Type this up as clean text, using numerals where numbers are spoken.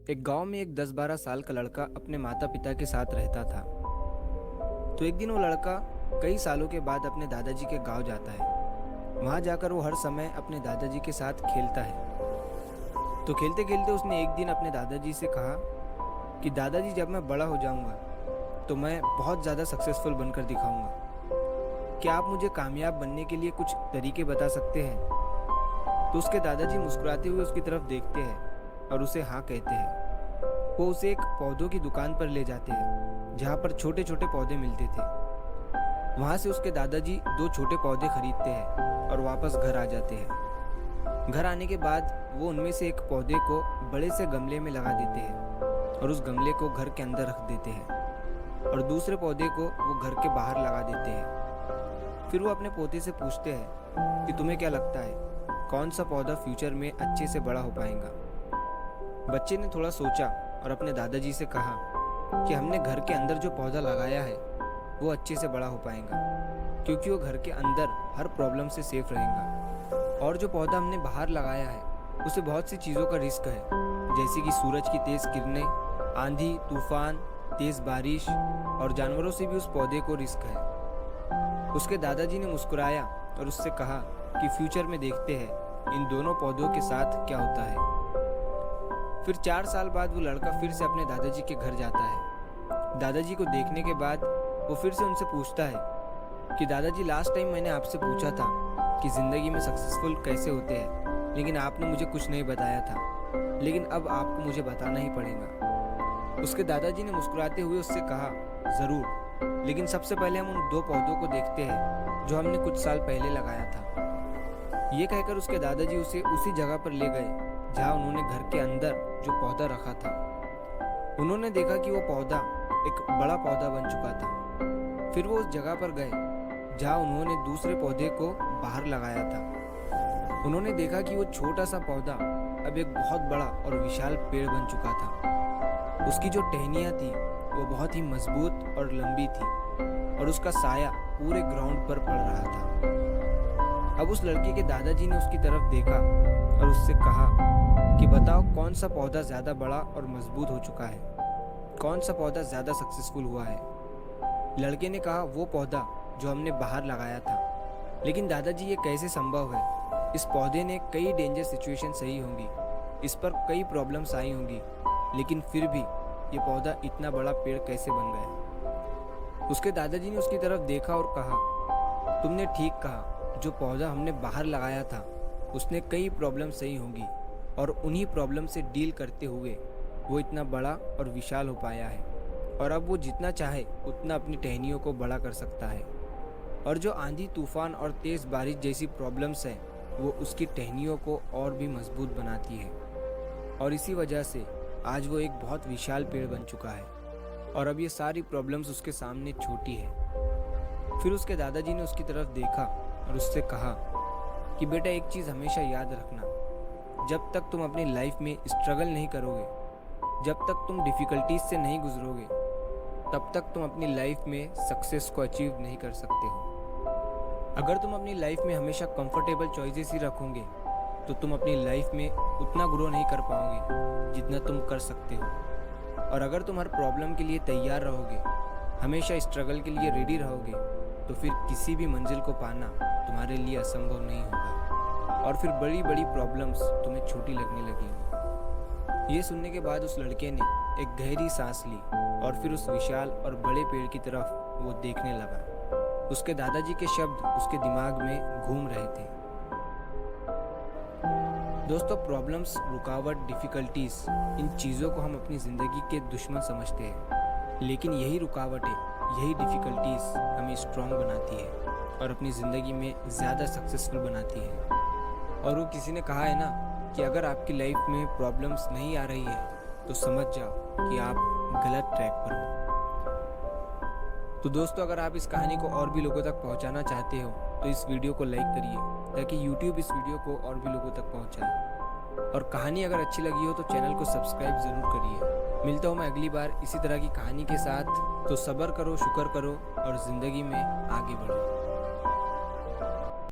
एक गांव में एक 10-12 साल का लड़का अपने माता पिता के साथ रहता था। तो एक दिन वो लड़का कई सालों के बाद अपने दादाजी के गांव जाता है। वहां जाकर वो हर समय अपने दादाजी के साथ खेलता है। तो खेलते खेलते उसने एक दिन अपने दादाजी से कहा कि दादाजी, जब मैं बड़ा हो जाऊंगा तो मैं बहुत ज़्यादा सक्सेसफुल बनकर दिखाऊंगा। क्या आप मुझे कामयाब बनने के लिए कुछ तरीके बता सकते हैं? तो उसके दादाजी मुस्कुराते हुए उसकी तरफ देखते हैं और उसे हाँ कहते हैं। वो उसे एक पौधों की दुकान पर ले जाते हैं जहाँ पर छोटे छोटे पौधे मिलते थे। वहाँ से उसके दादाजी 2 छोटे पौधे खरीदते हैं और वापस घर आ जाते हैं। घर आने के बाद वो उनमें से एक पौधे को बड़े से गमले में लगा देते हैं और उस गमले को घर के अंदर रख देते हैं और दूसरे पौधे को वो घर के बाहर लगा देते हैं। फिर वो अपने पोते से पूछते हैं कि तुम्हें क्या लगता है, कौन सा पौधा फ्यूचर में अच्छे से बड़ा हो पाएगा? बच्चे ने थोड़ा सोचा और अपने दादाजी से कहा कि हमने घर के अंदर जो पौधा लगाया है वो अच्छे से बड़ा हो पाएगा, क्योंकि वो घर के अंदर हर प्रॉब्लम से सेफ रहेगा। और जो पौधा हमने बाहर लगाया है उसे बहुत सी चीज़ों का रिस्क है, जैसे कि सूरज की तेज़ किरणें, आंधी तूफान, तेज़ बारिश और जानवरों से भी उस पौधे को रिस्क है। उसके दादाजी ने मुस्कुराया और उससे कहा कि फ्यूचर में देखते हैं इन दोनों पौधों के साथ क्या होता है। फिर 4 साल बाद वो लड़का फिर से अपने दादाजी के घर जाता है। दादाजी को देखने के बाद वो फिर से उनसे पूछता है कि दादाजी, लास्ट टाइम मैंने आपसे पूछा था कि ज़िंदगी में सक्सेसफुल कैसे होते हैं, लेकिन आपने मुझे कुछ नहीं बताया था, लेकिन अब आपको मुझे बताना ही पड़ेगा। उसके दादाजी ने मुस्कुराते हुए उससे कहा, ज़रूर, लेकिन सबसे पहले हम उन 2 पौधों को देखते हैं जो हमने कुछ साल पहले लगाया था। ये कहकर उसके दादाजी उसे उसी जगह पर ले गए जहाँ उन्होंने घर के अंदर जो पौधा रखा था। उन्होंने देखा कि वो पौधा एक बड़ा पौधा बन चुका था। फिर वो उस जगह पर गए जहाँ उन्होंने दूसरे पौधे को बाहर लगाया था। उन्होंने देखा कि वो छोटा सा पौधा अब एक बहुत बड़ा और विशाल पेड़ बन चुका था। उसकी जो टहनियाँ थी वो बहुत ही मजबूत और लंबी थी और उसका साया पूरे ग्राउंड पर पड़ रहा था। अब उस लड़के के दादाजी ने उसकी तरफ देखा और उससे कहा कि बताओ, कौन सा पौधा ज़्यादा बड़ा और मजबूत हो चुका है, कौन सा पौधा ज़्यादा सक्सेसफुल हुआ है? लड़के ने कहा, वो पौधा जो हमने बाहर लगाया था। लेकिन दादाजी, ये कैसे संभव है? इस पौधे ने कई डेंजर सिचुएशन सही होंगी, इस पर कई प्रॉब्लम्स आई होंगी, लेकिन फिर भी ये पौधा इतना बड़ा पेड़ कैसे बन गया? उसके दादाजी ने उसकी तरफ देखा और कहा, तुमने ठीक कहा, जो पौधा हमने बाहर लगाया था उसने कई प्रॉब्लम सही होंगी और उन्हीं प्रॉब्लम से डील करते हुए वो इतना बड़ा और विशाल हो पाया है, और अब वो जितना चाहे उतना अपनी टहनियों को बड़ा कर सकता है। और जो आंधी तूफान और तेज़ बारिश जैसी प्रॉब्लम्स हैं वो उसकी टहनियों को और भी मजबूत बनाती है, और इसी वजह से आज वो एक बहुत विशाल पेड़ बन चुका है और अब ये सारी प्रॉब्लम्स उसके सामने छोटी है। फिर उसके दादाजी ने उसकी तरफ देखा और उससे कहा कि बेटा, एक चीज़ हमेशा याद रखना, जब तक तुम अपनी लाइफ में स्ट्रगल नहीं करोगे, जब तक तुम डिफ़िकल्टीज से नहीं गुजरोगे, तब तक तुम अपनी लाइफ में सक्सेस को अचीव नहीं कर सकते हो। अगर तुम अपनी लाइफ में हमेशा कंफर्टेबल चॉइसेस ही रखोगे तो तुम अपनी लाइफ में उतना ग्रो नहीं कर पाओगे जितना तुम कर सकते हो। और अगर तुम हर प्रॉब्लम के लिए तैयार रहोगे, हमेशा स्ट्रगल के लिए रेडी रहोगे, तो फिर किसी भी मंजिल को पाना तुम्हारे लिए असंभव नहीं होगा और फिर बड़ी बड़ी प्रॉब्लम्स तुम्हें छोटी लगने लगेंगी। ये सुनने के बाद उस लड़के ने एक गहरी सांस ली और फिर उस विशाल और बड़े पेड़ की तरफ वो देखने लगा। उसके दादाजी के शब्द उसके दिमाग में घूम रहे थे। दोस्तों, प्रॉब्लम्स, रुकावट, डिफ़िकल्टीज, इन चीज़ों को हम अपनी ज़िंदगी के दुश्मन समझते हैं, लेकिन यही रुकावटें, यही डिफ़िकल्टीज हमें स्ट्रॉन्ग बनाती है और अपनी ज़िंदगी में ज़्यादा सक्सेसफुल बनाती है। और वो किसी ने कहा है ना कि अगर आपकी लाइफ में प्रॉब्लम्स नहीं आ रही है तो समझ जाओ कि आप गलत ट्रैक पर हो। तो दोस्तों, अगर आप इस कहानी को और भी लोगों तक पहुंचाना चाहते हो तो इस वीडियो को लाइक करिए ताकि YouTube इस वीडियो को और भी लोगों तक पहुंचाए। और कहानी अगर अच्छी लगी हो तो चैनल को सब्सक्राइब ज़रूर करिए। मिलता हूँ मैं अगली बार इसी तरह की कहानी के साथ। तो सब्र करो, शुक्र करो और ज़िंदगी में आगे बढ़ो।